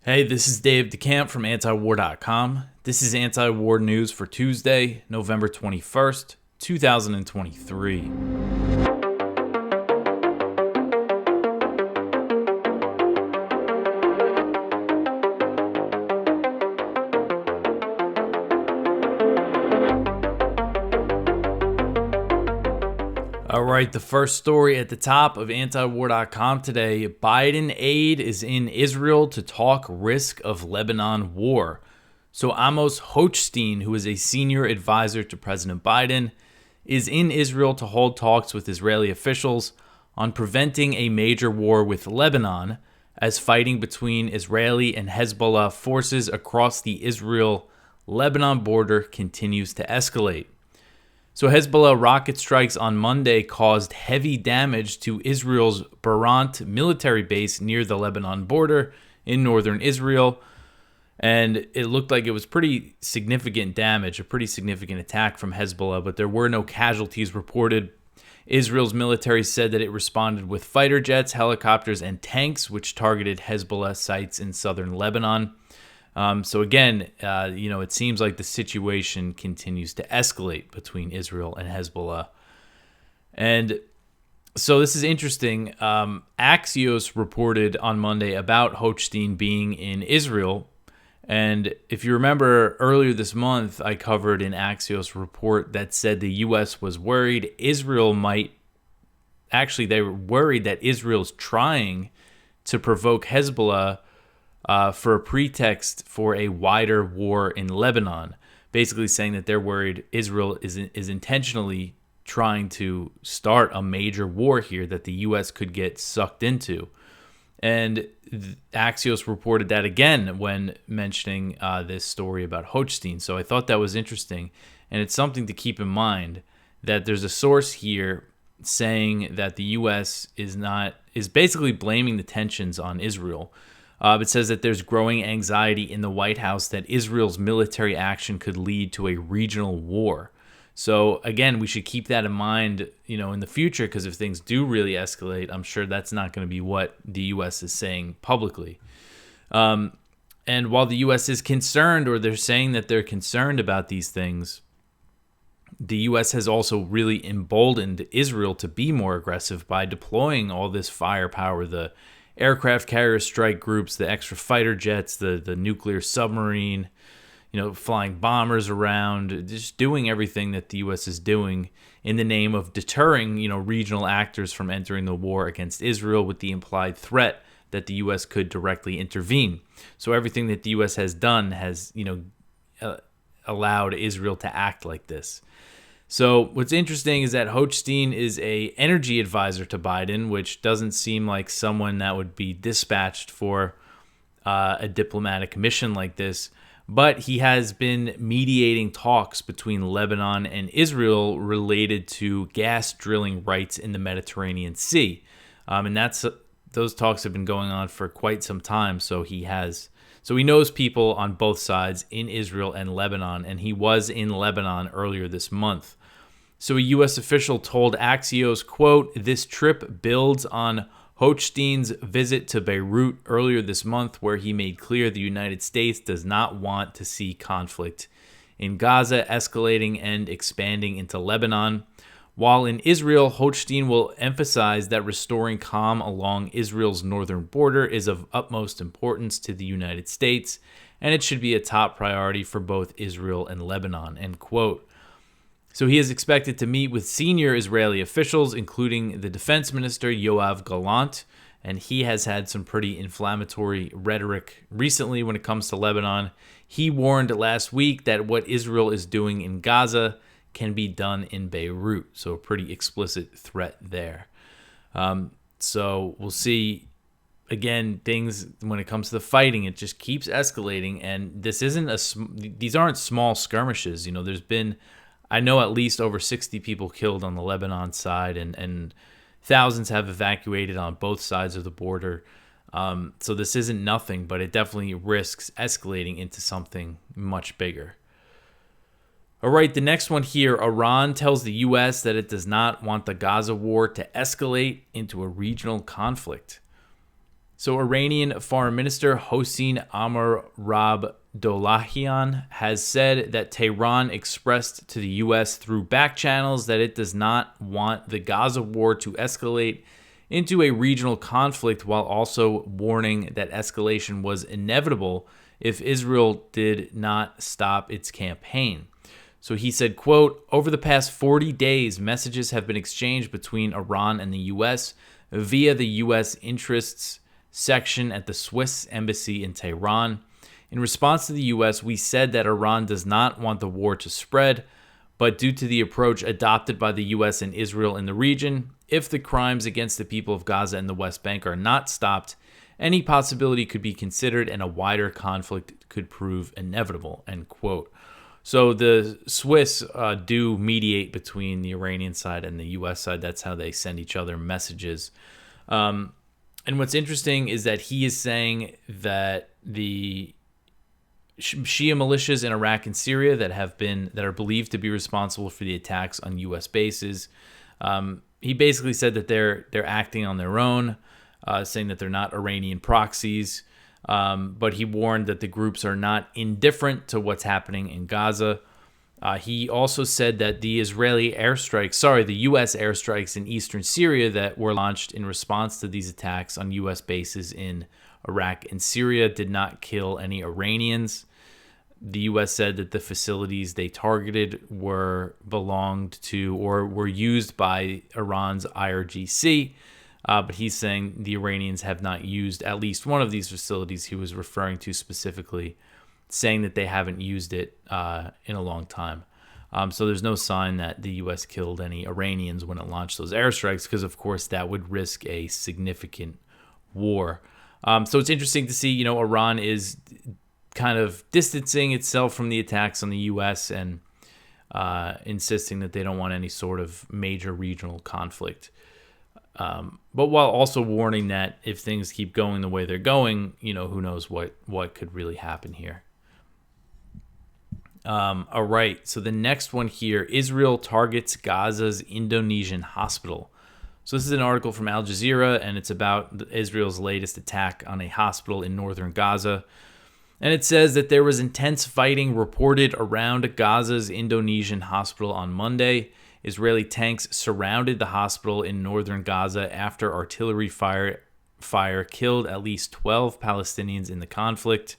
Hey, this is Dave DeCamp from antiwar.com. This is anti-war news for Tuesday, November 21st, 2023. All right, the first story at the top of antiwar.com today. Biden aide is in Israel to talk risk of Lebanon war. So Amos Hochstein, who is a senior advisor to President Biden, is in Israel to hold talks with Israeli officials on preventing a major war with Lebanon as fighting between Israeli and Hezbollah forces across the Israel-Lebanon border continues to escalate. So Hezbollah rocket strikes on Monday caused heavy damage to Israel's Beirut military base near the Lebanon border in northern Israel. And it looked like it was pretty significant damage, a pretty significant attack from Hezbollah, but there were no casualties reported. Israel's military said that it responded with fighter jets, helicopters, and tanks, which targeted Hezbollah sites in southern Lebanon. So again, it seems like the situation continues to escalate between Israel and Hezbollah. And so this is interesting. Axios reported on Monday about Hochstein being in Israel. And if you remember earlier this month, I covered an Axios report that said the U.S. was worried they were worried that Israel's trying to provoke Hezbollah for a pretext for a wider war in Lebanon, basically saying that they're worried Israel is intentionally trying to start a major war here that the U.S. could get sucked into. And Axios reported that again when mentioning this story about Hochstein. So I thought that was interesting. And it's something to keep in mind that there's a source here saying that the U.S. is basically blaming the tensions on Israel. It says that there's growing anxiety in the White House that Israel's military action could lead to a regional war. So again, we should keep that in mind, in the future, because if things do really escalate, I'm sure that's not going to be what the U.S. is saying publicly. And while the U.S. is concerned, or they're saying that they're concerned about these things, the U.S. has also really emboldened Israel to be more aggressive by deploying all this firepower, the aircraft carrier strike groups, the extra fighter jets, the nuclear submarine, flying bombers around, just doing everything that the U.S. is doing in the name of deterring, regional actors from entering the war against Israel with the implied threat that the U.S. could directly intervene. So everything that the U.S. has done has, allowed Israel to act like this. So what's interesting is that Hochstein is a energy advisor to Biden, which doesn't seem like someone that would be dispatched for a diplomatic mission like this. But he has been mediating talks between Lebanon and Israel related to gas drilling rights in the Mediterranean Sea. And those talks have been going on for quite some time. So he knows people on both sides in Israel and Lebanon, and he was in Lebanon earlier this month. So a U.S. official told Axios, quote, "This trip builds on Hochstein's visit to Beirut earlier this month, where he made clear the United States does not want to see conflict in Gaza escalating and expanding into Lebanon. While in Israel, Hochstein will emphasize that restoring calm along Israel's northern border is of utmost importance to the United States, and it should be a top priority for both Israel and Lebanon," end quote. So he is expected to meet with senior Israeli officials, including the defense minister, Yoav Gallant, and he has had some pretty inflammatory rhetoric recently when it comes to Lebanon. He warned last week that what Israel is doing in Gaza can be done in Beirut. So a pretty explicit threat there. So we'll see, again, things when it comes to the fighting, it just keeps escalating. And these aren't small skirmishes. There's been, I know, at least over 60 people killed on the Lebanon side, and thousands have evacuated on both sides of the border. So this isn't nothing, but it definitely risks escalating into something much bigger. All right, the next one here. Iran tells the U.S. that it does not want the Gaza war to escalate into a regional conflict. So Iranian Foreign Minister Hossein Amirabdollahian has said that Tehran expressed to the U.S. through back channels that it does not want the Gaza war to escalate into a regional conflict, while also warning that escalation was inevitable if Israel did not stop its campaign. So he said, quote, "Over the past 40 days, messages have been exchanged between Iran and the U.S. via the U.S. interests section at the Swiss embassy in Tehran. In response to the U.S., we said that Iran does not want the war to spread, but due to the approach adopted by the U.S. and Israel in the region, if the crimes against the people of Gaza and the West Bank are not stopped, any possibility could be considered and a wider conflict could prove inevitable," end quote. So the Swiss do mediate between the Iranian side and the U.S. side. That's how they send each other messages. And what's interesting is that he is saying that the Shia militias in Iraq and Syria that are believed to be responsible for the attacks on U.S. bases, he basically said that they're acting on their own, saying that they're not Iranian proxies. But he warned that the groups are not indifferent to what's happening in Gaza. He also said that the U.S. airstrikes in eastern Syria that were launched in response to these attacks on U.S. bases in Iraq and Syria did not kill any Iranians. The U.S. said that the facilities they targeted belonged to or were used by Iran's IRGC. But he's saying the Iranians have not used at least one of these facilities he was referring to specifically, saying that they haven't used it in a long time. So there's no sign that the U.S. killed any Iranians when it launched those airstrikes, because, of course, that would risk a significant war. So it's interesting to see, Iran is kind of distancing itself from the attacks on the U.S. and insisting that they don't want any sort of major regional conflict. But while also warning that if things keep going the way they're going, who knows what could really happen here. All right, so the next one here, Israel targets Gaza's Indonesian hospital. So this is an article from Al Jazeera, and it's about Israel's latest attack on a hospital in northern Gaza. And it says that there was intense fighting reported around Gaza's Indonesian hospital on Monday. Israeli tanks surrounded the hospital in northern Gaza after artillery fire killed at least 12 Palestinians in the conflict.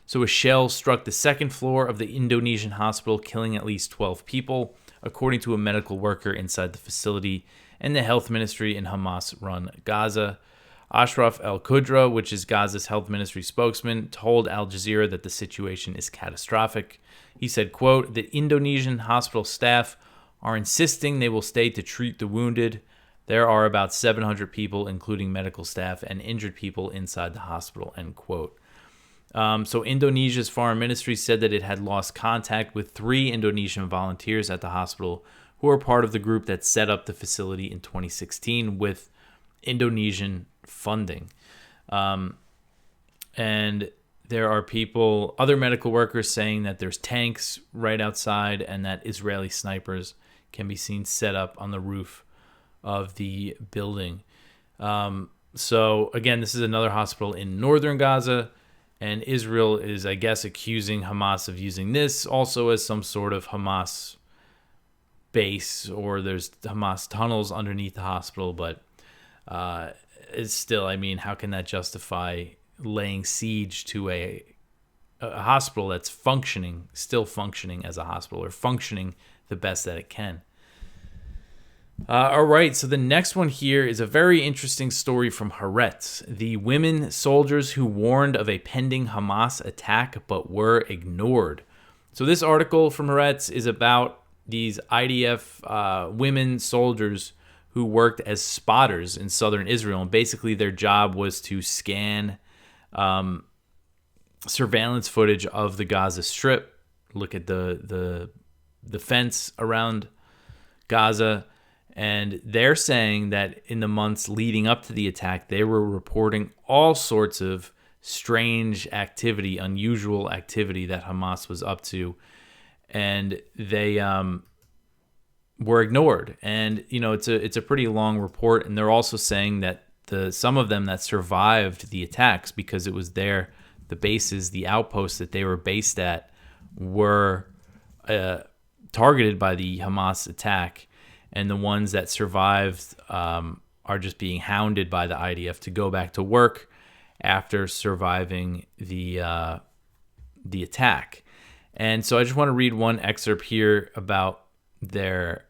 So a shell struck the second floor of the Indonesian hospital, killing at least 12 people, according to a medical worker inside the facility and the health ministry in Hamas-run Gaza. Ashraf al-Qudra, which is Gaza's health ministry spokesman, told Al Jazeera that the situation is catastrophic. He said, quote, "The Indonesian hospital staff are insisting they will stay to treat the wounded. There are about 700 people, including medical staff and injured people, inside the hospital," end quote. So Indonesia's foreign ministry said that it had lost contact with 3 Indonesian volunteers at the hospital who are part of the group that set up the facility in 2016 with Indonesian funding. And there are other medical workers saying that there's tanks right outside and that Israeli snipers can be seen set up on the roof of the building. So again, this is another hospital in northern Gaza. And Israel is, I guess, accusing Hamas of using this also as some sort of Hamas base, or there's Hamas tunnels underneath the hospital. But it's still, how can that justify laying siege to a hospital that's still functioning as a hospital, or functioning the best that it can? All right, so the next one here is a very interesting story from Haaretz. The women soldiers who warned of a pending Hamas attack but were ignored. So this article from Haaretz is about these IDF women soldiers who worked as spotters in southern Israel. And basically their job was to scan surveillance footage of the Gaza Strip, look at the fence around Gaza. And they're saying that in the months leading up to the attack, they were reporting all sorts of strange activity, unusual activity that Hamas was up to. And they were ignored. And, it's a pretty long report. And they're also saying that some of them that survived the attacks, because it was the bases, the outposts that they were based at, were targeted by the Hamas attack, and the ones that survived are just being hounded by the IDF to go back to work after surviving the attack. And so I just want to read one excerpt here about the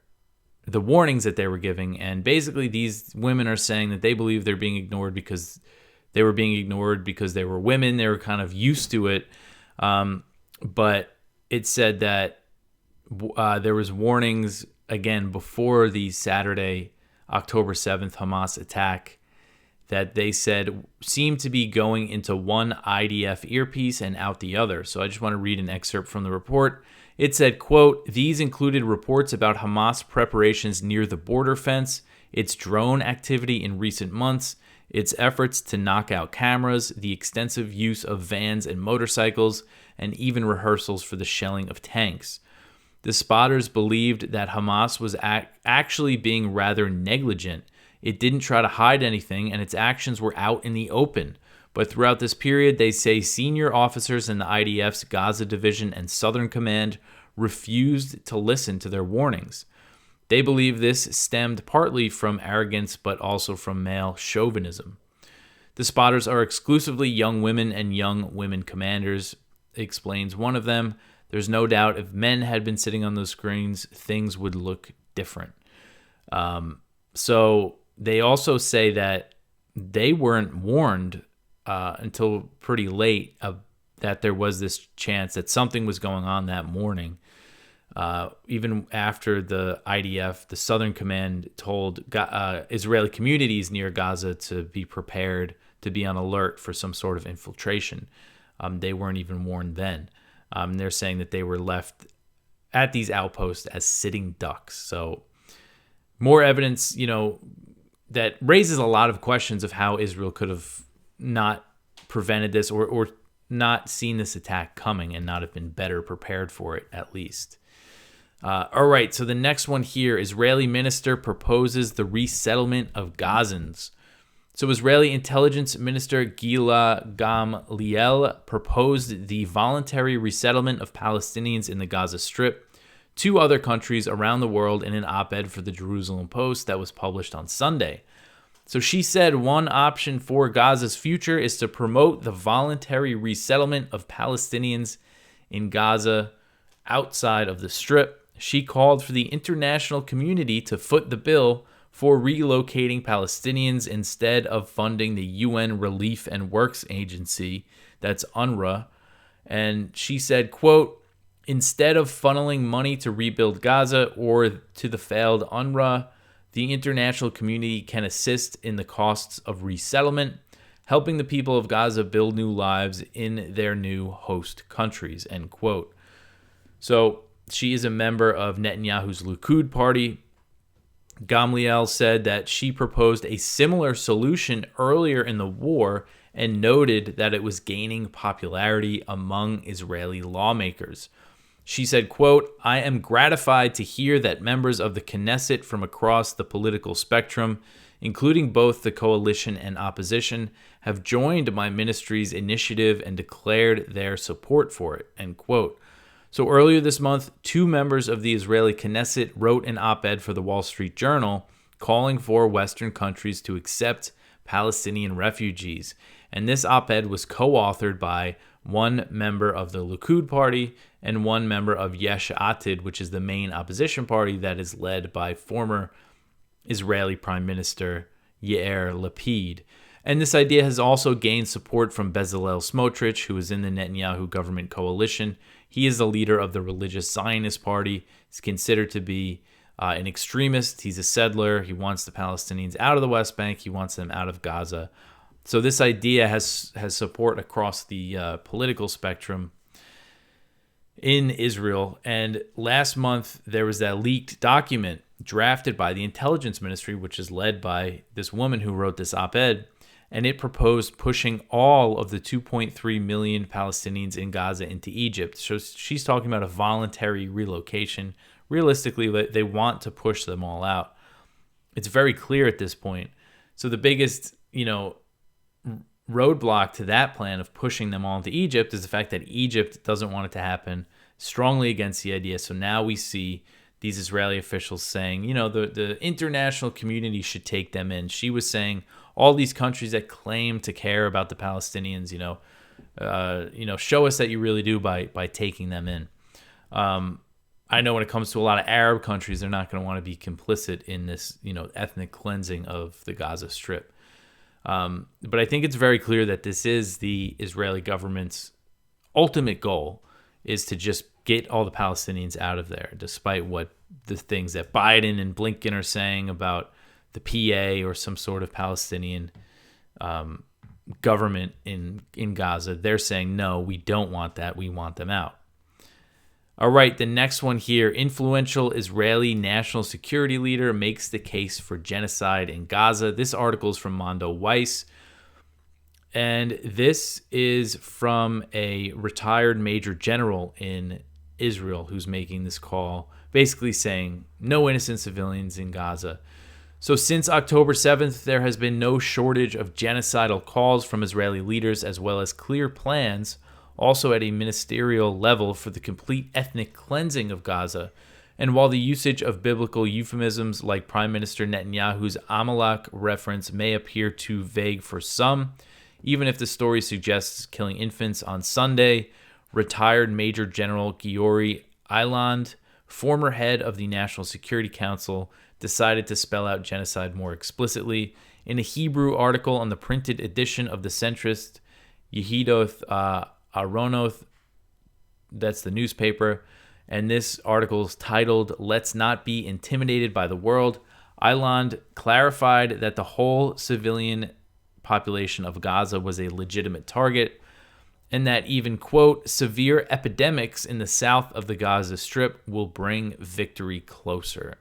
warnings that they were giving. And basically these women are saying that they believe they're being ignored because they were women. They were kind of used to it. But it said that there was warnings, again, before the Saturday, October 7th Hamas attack, that they said seemed to be going into one IDF earpiece and out the other. So I just want to read an excerpt from the report. It said, quote, "These included reports about Hamas preparations near the border fence, its drone activity in recent months, its efforts to knock out cameras, the extensive use of vans and motorcycles, and even rehearsals for the shelling of tanks. The spotters believed that Hamas was actually being rather negligent. It didn't try to hide anything, and its actions were out in the open. But throughout this period, they say senior officers in the IDF's Gaza Division and Southern Command refused to listen to their warnings. They believe this stemmed partly from arrogance, but also from male chauvinism. The spotters are exclusively young women and young women commanders," explains one of them. "There's no doubt if men had been sitting on those screens, things would look different." So they also say that they weren't warned until pretty late that there was this chance that something was going on that morning. Even after the IDF, the Southern Command, told Israeli communities near Gaza to be prepared, to be on alert for some sort of infiltration. They weren't even warned then. They're saying that they were left at these outposts as sitting ducks. So more evidence, that raises a lot of questions of how Israel could have not prevented this or not seen this attack coming and not have been better prepared for it, at least. All right, so the next one here, Israeli minister proposes the resettlement of Gazans. So Israeli Intelligence Minister Gila Gamliel proposed the voluntary resettlement of Palestinians in the Gaza Strip to other countries around the world in an op-ed for the Jerusalem Post that was published on Sunday. So she said one option for Gaza's future is to promote the voluntary resettlement of Palestinians in Gaza outside of the Strip. She called for the international community to foot the bill for relocating Palestinians instead of funding the UN Relief and Works Agency, that's UNRWA. And she said, quote, "Instead of funneling money to rebuild Gaza or to the failed UNRWA, the international community can assist in the costs of resettlement, helping the people of Gaza build new lives in their new host countries," end quote. So she is a member of Netanyahu's Likud party. Gamliel said that she proposed a similar solution earlier in the war and noted that it was gaining popularity among Israeli lawmakers. She said, quote, "I am gratified to hear that members of the Knesset from across the political spectrum, including both the coalition and opposition, have joined my ministry's initiative and declared their support for it," end quote. So earlier this month, 2 members of the Israeli Knesset wrote an op-ed for the Wall Street Journal calling for Western countries to accept Palestinian refugees. And this op-ed was co-authored by one member of the Likud party and one member of Yesh Atid, which is the main opposition party that is led by former Israeli Prime Minister Yair Lapid. And this idea has also gained support from Bezalel Smotrich, who is in the Netanyahu government coalition. He is the leader of the religious Zionist party. He's considered to be an extremist. He's a settler. He wants the Palestinians out of the West Bank. He wants them out of Gaza. So this idea has support across the political spectrum in Israel. And last month, there was that leaked document drafted by the Intelligence Ministry, which is led by this woman who wrote this op-ed. And it proposed pushing all of the 2.3 million Palestinians in Gaza into Egypt. So she's talking about a voluntary relocation. Realistically, they want to push them all out. It's very clear at this point. So the biggest, you know, roadblock to that plan of pushing them all into Egypt is the fact that Egypt doesn't want it to happen, strongly against the idea. So now we see these Israeli officials saying, the international community should take them in. She was saying all these countries that claim to care about the Palestinians, show us that you really do by taking them in. I know when it comes to a lot of Arab countries, they're not going to want to be complicit in this, ethnic cleansing of the Gaza Strip. But I think it's very clear that this is the Israeli government's ultimate goal, is to just get all the Palestinians out of there, despite what the things that Biden and Blinken are saying about the PA or some sort of Palestinian government in Gaza. They're saying, no, we don't want that. We want them out. All right, the next one here. Influential Israeli national security leader makes the case for genocide in Gaza. This article is from Mondo Weiss. And this is from a retired major general in Israel who's making this call, basically saying no innocent civilians in Gaza. So since October 7th, there has been no shortage of genocidal calls from Israeli leaders, as well as clear plans also at a ministerial level for the complete ethnic cleansing of Gaza. And while the usage of biblical euphemisms like Prime Minister Netanyahu's Amalek reference may appear too vague for some, even if the story suggests killing infants on Sunday, retired Major General Giori Eiland, former head of the National Security Council, decided to spell out genocide more explicitly. In a Hebrew article on the printed edition of the centrist Yehidoth Aronoth, that's the newspaper, and this article is titled, "Let's Not Be Intimidated by the World," Eiland clarified that the whole civilian population of Gaza was a legitimate target, and that even, quote, severe epidemics in the south of the Gaza Strip will bring victory closer,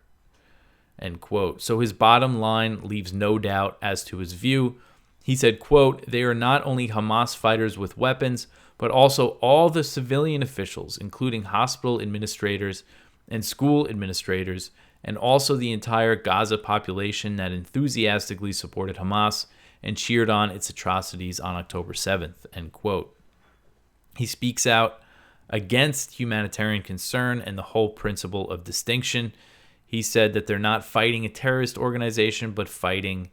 end quote. So his bottom line leaves no doubt as to his view. He said, quote, "They are not only Hamas fighters with weapons, but also all the civilian officials, including hospital administrators and school administrators, and also the entire Gaza population that enthusiastically supported Hamas and cheered on its atrocities on October 7th, end quote. He speaks out against humanitarian concern and the whole principle of distinction. He said that they're not fighting a terrorist organization, but fighting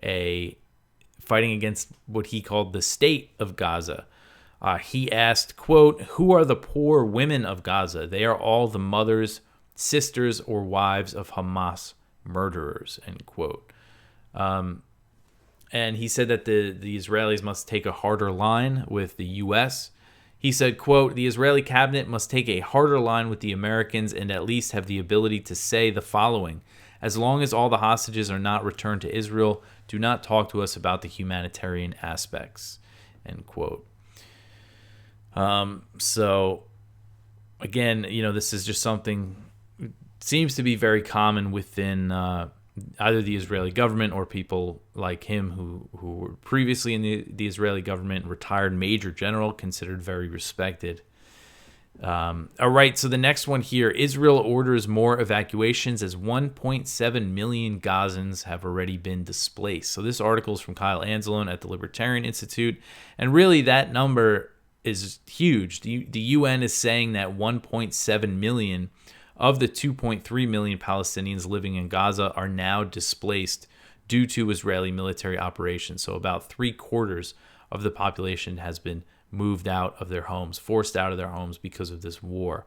against what he called the state of Gaza. He asked, quote, "Who are the poor women of Gaza? They are all the mothers, sisters, or wives of Hamas murderers," end quote. And he said that the Israelis must take a harder line with the U.S. He said, quote, "The Israeli cabinet must take a harder line with the Americans and at least have the ability to say the following: as long as all the hostages are not returned to Israel, do not talk to us about the humanitarian aspects," end quote. So, again, this is just something seems to be very common within either the Israeli government or people like him who were previously in the Israeli government, retired major general, considered very respected. All right, so the next one here, Israel orders more evacuations as 1.7 million Gazans have already been displaced. So this article is from Kyle Anzalone at the Libertarian Institute, and really that number is huge. The UN is saying that 1.7 million of the 2.3 million Palestinians living in Gaza are now displaced due to Israeli military operations. So about 3/4 of the population has been moved out of their homes, forced out of their homes because of this war.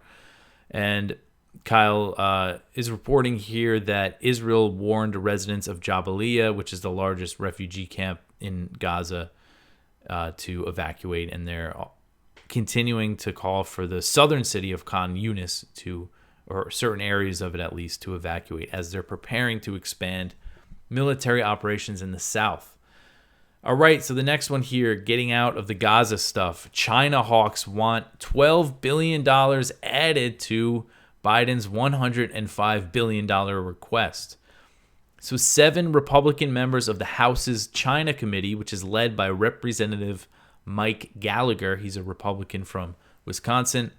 And Kyle is reporting here that Israel warned residents of Jabalia, which is the largest refugee camp in Gaza, to evacuate, and they're continuing to call for the southern city of Khan Yunis or certain areas of it at least, to evacuate as they're preparing to expand military operations in the south. All right, so the next one here, getting out of the Gaza stuff. China hawks want $12 billion added to Biden's $105 billion request. So 7 Republican members of the House's China Committee, which is led by Representative Mike Gallagher, he's a Republican from Wisconsin,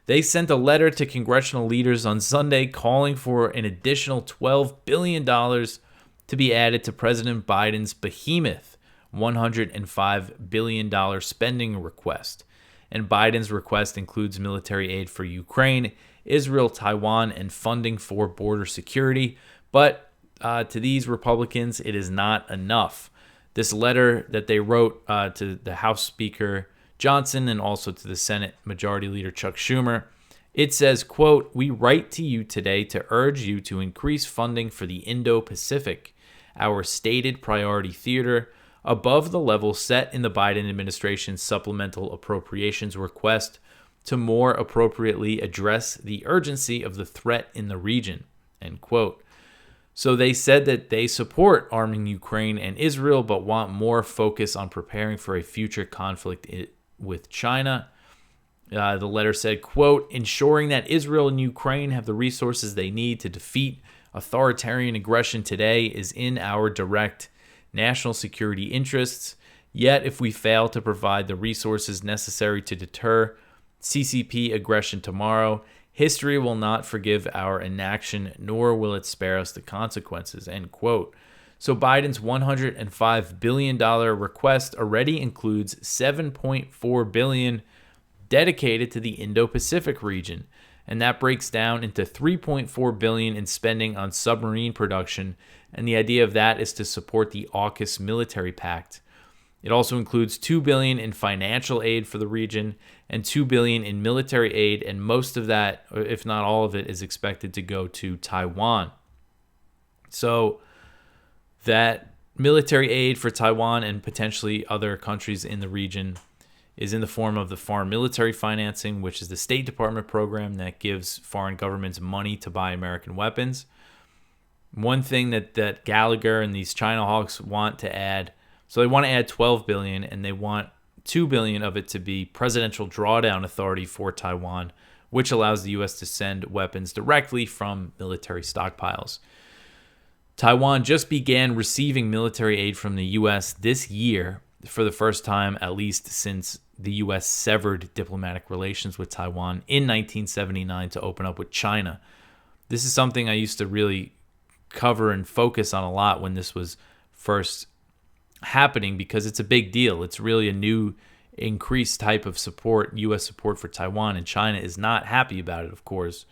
they sent a letter to congressional leaders on Sunday calling for an additional $12 billion to be added to President Biden's behemoth $105 billion spending request. And Biden's request includes military aid for Ukraine, Israel, Taiwan, and funding for border security. But to these Republicans, it is not enough. This letter that they wrote to the House Speaker Johnson and also to the Senate Majority Leader Chuck Schumer, it says, quote, "We write to you today to urge you to increase funding for the Indo-Pacific, our stated priority theater, above the level set in the Biden administration's supplemental appropriations request to more appropriately address the urgency of the threat in the region," end quote. So they said that they support arming Ukraine and Israel, but want more focus on preparing for a future conflict with China. The letter said, quote, "Ensuring that Israel and Ukraine have the resources they need to defeat authoritarian aggression today is in our direct national security interests. Yet, if we fail to provide the resources necessary to deter CCP aggression tomorrow, history will not forgive our inaction, nor will it spare us the consequences," end quote. So Biden's $105 billion request already includes $7.4 billion dedicated to the Indo-Pacific region, and that breaks down into $3.4 billion in spending on submarine production, and the idea of that is to support the AUKUS military pact. It also includes $2 billion in financial aid for the region and $2 billion in military aid, and most of that, if not all of it, is expected to go to Taiwan. So that military aid for Taiwan and potentially other countries in the region is in the form of the Foreign Military Financing, which is the State Department program that gives foreign governments money to buy American weapons. One thing that Gallagher and these China hawks want to add, so they want to add $12 billion, and they want $2 billion of it to be Presidential Drawdown Authority for Taiwan, which allows the U.S. to send weapons directly from military stockpiles. Taiwan just began receiving military aid from the U.S. this year for the first time, at least since the U.S. severed diplomatic relations with Taiwan in 1979 to open up with China. This is something I used to really cover and focus on a lot when this was first happening, because it's a big deal. It's really a new increased type of support, U.S. support for Taiwan, and China is not happy about it, of course.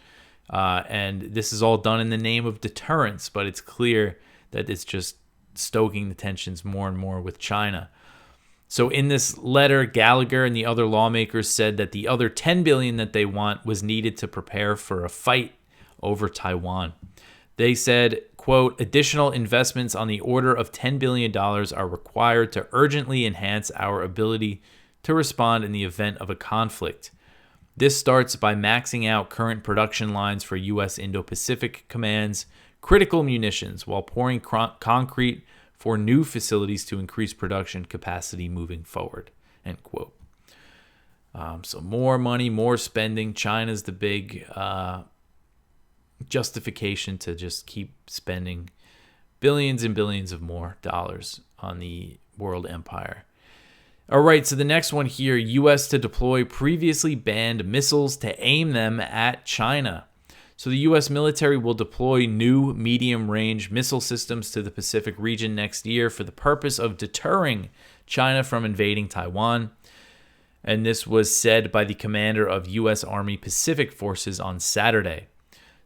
And this is all done in the name of deterrence, but it's clear that it's just stoking the tensions more and more with China. So in this letter, Gallagher and the other lawmakers said that the other $10 billion that they want was needed to prepare for a fight over Taiwan. They said, quote, "Additional investments on the order of $10 billion are required to urgently enhance our ability to respond in the event of a conflict. This starts by maxing out current production lines for U.S. Indo-Pacific Command's critical munitions while pouring concrete for new facilities to increase production capacity moving forward," end quote. So more money, more spending. China's the big justification to just keep spending billions and billions of more dollars on the world empire. All right, so the next one here, U.S. to deploy previously banned missiles to aim them at China. So the U.S. military will deploy new medium-range missile systems to the Pacific region next year for the purpose of deterring China from invading Taiwan. And this was said by the commander of U.S. Army Pacific Forces on Saturday.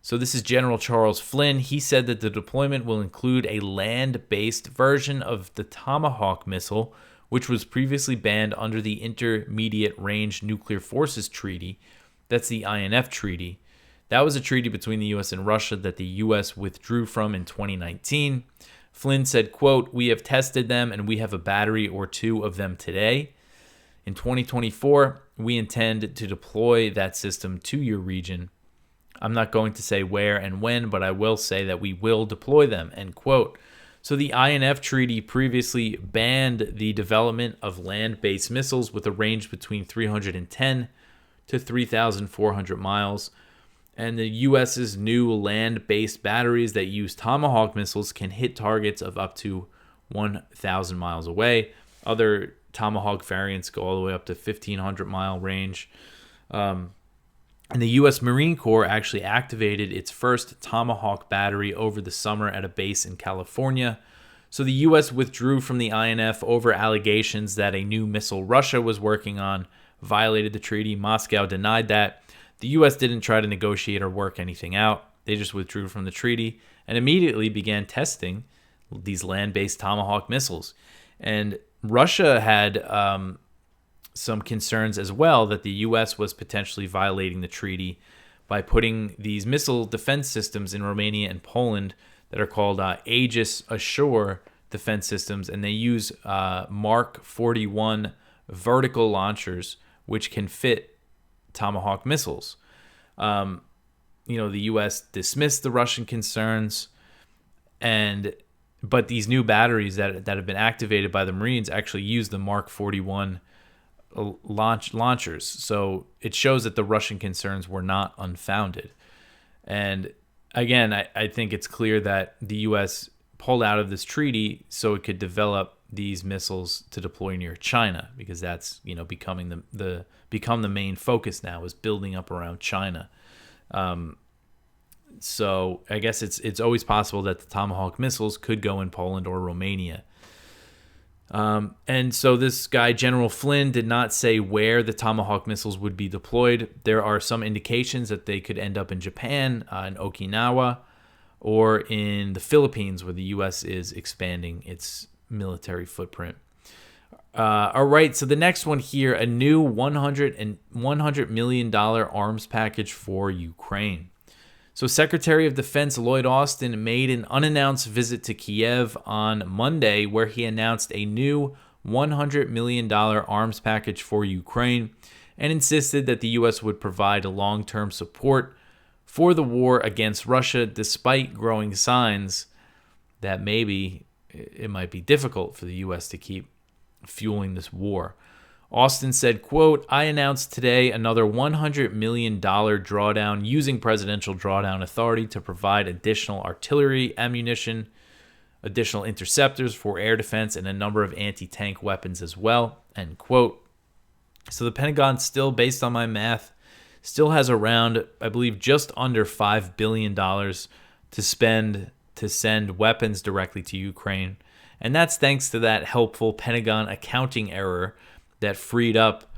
So this is General Charles Flynn. He said that the deployment will include a land-based version of the Tomahawk missile, which was previously banned under the Intermediate Range Nuclear Forces Treaty. That's the INF Treaty. That was a treaty between the U.S. and Russia that the U.S. withdrew from in 2019. Flynn said, quote, "We have tested them and we have a battery or two of them today. In 2024, we intend to deploy that system to your region. I'm not going to say where and when, but I will say that we will deploy them," end quote. So the INF Treaty previously banned the development of land-based missiles with a range between 310 to 3,400 miles. And the U.S.'s new land-based batteries that use Tomahawk missiles can hit targets of up to 1,000 miles away. Other Tomahawk variants go all the way up to 1,500-mile range. And the U.S. Marine Corps actually activated its first Tomahawk battery over the summer at a base in California. So the U.S. withdrew from the INF over allegations that a new missile Russia was working on violated the treaty. Moscow denied that. The U.S. didn't try to negotiate or work anything out. They just withdrew from the treaty and immediately began testing these land-based Tomahawk missiles. And Russia had some concerns as well that the U.S. was potentially violating the treaty by putting these missile defense systems in Romania and Poland that are called Aegis Ashore defense systems, and they use Mark 41 vertical launchers, which can fit Tomahawk missiles. The U.S. dismissed the Russian concerns, but these new batteries that have been activated by the Marines actually use the Mark 41 launchers. So it shows that the Russian concerns were not unfounded. And again, I think it's clear that the U.S. pulled out of this treaty so it could develop these missiles to deploy near China, because that's becoming the main focus now, is building up around China. So I guess it's always possible that the Tomahawk missiles could go in Poland or Romania. And so this guy, General Flynn, did not say where the Tomahawk missiles would be deployed. There are some indications that they could end up in Japan, in Okinawa, or in the Philippines, where the U.S. is expanding its military footprint. All right, so the next one here, a new $100 million arms package for Ukraine. So Secretary of Defense Lloyd Austin made an unannounced visit to Kiev on Monday, where he announced a new $100 million arms package for Ukraine and insisted that the U.S. would provide long-term support for the war against Russia, despite growing signs that maybe it might be difficult for the U.S. to keep fueling this war. Austin said, quote, "I announced today another $100 million drawdown using presidential drawdown authority to provide additional artillery, ammunition, additional interceptors for air defense, and a number of anti-tank weapons as well," end quote. So the Pentagon still, based on my math, still has around, I believe, just under $5 billion to spend to send weapons directly to Ukraine. And that's thanks to that helpful Pentagon accounting error that freed up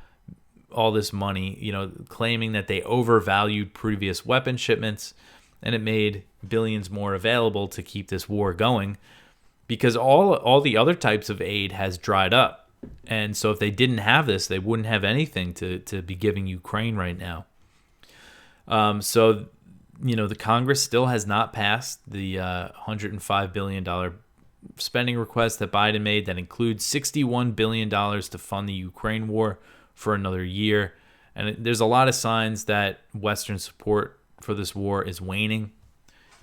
all this money, claiming that they overvalued previous weapon shipments, and it made billions more available to keep this war going, because all the other types of aid has dried up. And so if they didn't have this, they wouldn't have anything to be giving Ukraine right now. The Congress still has not passed the $105 billion spending request that Biden made that includes $61 billion to fund the Ukraine war for another year. And there's a lot of signs that Western support for this war is waning.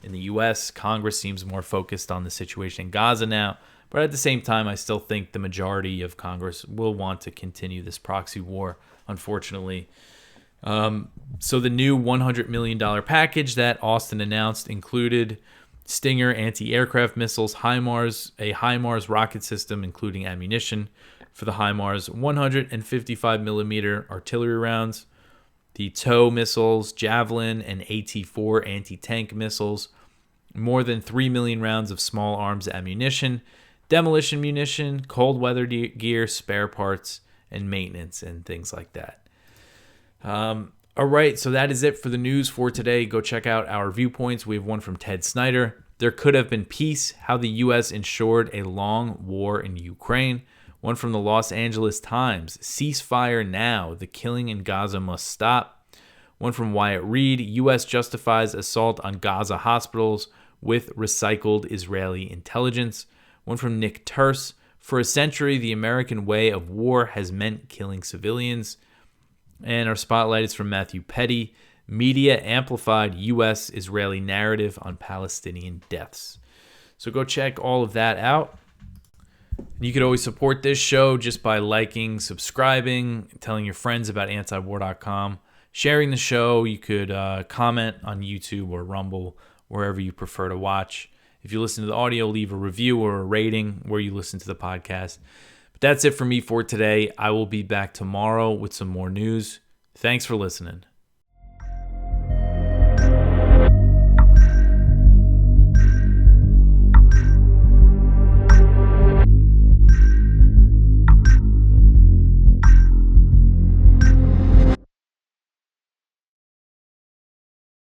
In the U.S., Congress seems more focused on the situation in Gaza now. But at the same time, I still think the majority of Congress will want to continue this proxy war, unfortunately. So the new $100 million package that Austin announced included Stinger anti-aircraft missiles, HIMARS, a HIMARS rocket system, including ammunition for the HIMARS, 155 millimeter artillery rounds, the TOW missiles, Javelin, and AT-4 anti-tank missiles, more than 3 million rounds of small arms ammunition, demolition munition, cold weather gear, spare parts, and maintenance, and things like that. All right, so that is it for the news for today. Go check out our Viewpoints. We have one from Ted Snyder. There could have been peace, how the U.S. ensured a long war in Ukraine. One from the Los Angeles Times, ceasefire now, the killing in Gaza must stop. One from Wyatt Reed, U.S. justifies assault on Gaza hospitals with recycled Israeli intelligence. One from Nick Terse, for a century, the American way of war has meant killing civilians. And our spotlight is from Matthew Petty, media amplified U.S.-Israeli narrative on Palestinian deaths. So go check all of that out. You could always support this show just by liking, subscribing, telling your friends about antiwar.com, sharing the show. You could comment on YouTube or Rumble, wherever you prefer to watch. If you listen to the audio, leave a review or a rating where you listen to the podcast. But that's it for me for today. I will be back tomorrow with some more news. Thanks for listening.